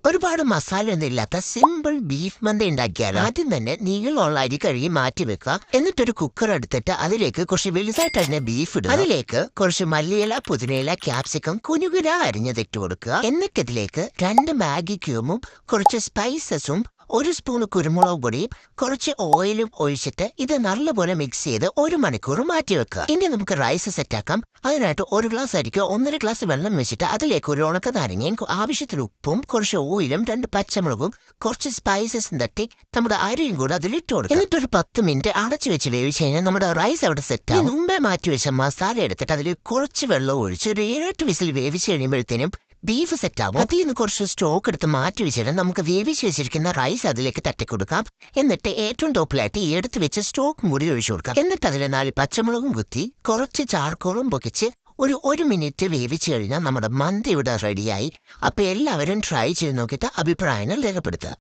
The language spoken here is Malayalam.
ഒരുപാട് മസാലയൊന്നും ഇല്ലാത്ത സിമ്പിൾ ബീഫ് മന്തി ഉണ്ടാക്കിയാൽ ആദ്യം തന്നെ നീളമുള്ള അരി കഴുകി മാറ്റി വെക്കുക. എന്നിട്ടൊരു കുക്കർ എടുത്തിട്ട് അതിലേക്ക് കുറച്ച് വലുതായിട്ട് തന്നെ ബീഫ് ഇടുക. അതിലേക്ക് കുറച്ച് മല്ലിയില, പുതിനയില, ക്യാപ്സിക്കം കുനുകുന അരിഞ്ഞതിട്ട് കൊടുക്കുക. എന്നിട്ട് ഇതിലേക്ക് 2 മാഗി ക്യൂബും കുറച്ച് സ്പൈസസും 1 സ്പൂൺ കുരുമുളക് പൊടിയും കുറച്ച് ഓയിലും ഒഴിച്ചിട്ട് ഇത് നല്ലപോലെ മിക്സ് ചെയ്ത് 1 മണിക്കൂർ മാറ്റി വെക്കുക. ഇനി നമുക്ക് റൈസ് സെറ്റാക്കാം. അതിനായിട്ട് 1 ഗ്ലാസ് അരിക്ക് 1.5 ഗ്ലാസ് വെള്ളം വെച്ചിട്ട് അതിലേക്ക് ഒരു ഉണക്ക നാരങ്ങയും ആവശ്യത്തിന് ഉപ്പും കുറച്ച് ഓയിലും 2 പച്ചമുളകും കുറച്ച് സ്പൈസസും തട്ടി നമ്മുടെ അരിയും കൂടെ അതിലിട്ട് കൊടുക്കുക. എന്നിട്ടൊരു 10 മിനിറ്റ് അടച്ചു വെച്ച് വേവിച്ച് കഴിഞ്ഞാൽ നമ്മുടെ റൈസ് അവിടെ സെറ്റാകും. മുമ്പേ മാറ്റി വെച്ച മസാല എടുത്തിട്ട് അതിൽ കുറച്ച് വെള്ളം ഒഴിച്ച് ഒരു 7-8 വിസിൽ വേവിച്ച് കഴിയുമ്പോഴത്തേനും ബീഫ് സെറ്റാവും. അതിൽ നിന്ന് കുറച്ച് സ്റ്റോക്ക് എടുത്ത് മാറ്റി വെച്ചിട്ട് നമുക്ക് വേവിച്ച് വെച്ചിരിക്കുന്ന റൈസ് അതിലേക്ക് തട്ടിക്കൊടുക്കാം. എന്നിട്ട് ഏറ്റവും ടോപ്പിലായിട്ട് എടുത്ത് വെച്ച് സ്റ്റോക്ക് കൂടി ഒഴിച്ചു കൊടുക്കാം. എന്നിട്ട് അതിൽ 4 പച്ചമുളകും കുത്തി കുറച്ച് ചാർക്കോളും പൊക്കിച്ച് ഒരു മിനിറ്റ് വേവിച്ച് കഴിഞ്ഞാൽ നമ്മുടെ മന്തി ഇവിടെ റെഡിയായി. അപ്പോൾ എല്ലാവരും ട്രൈ ചെയ്ത് നോക്കിയിട്ട് അഭിപ്രായങ്ങൾ രേഖപ്പെടുത്തുക.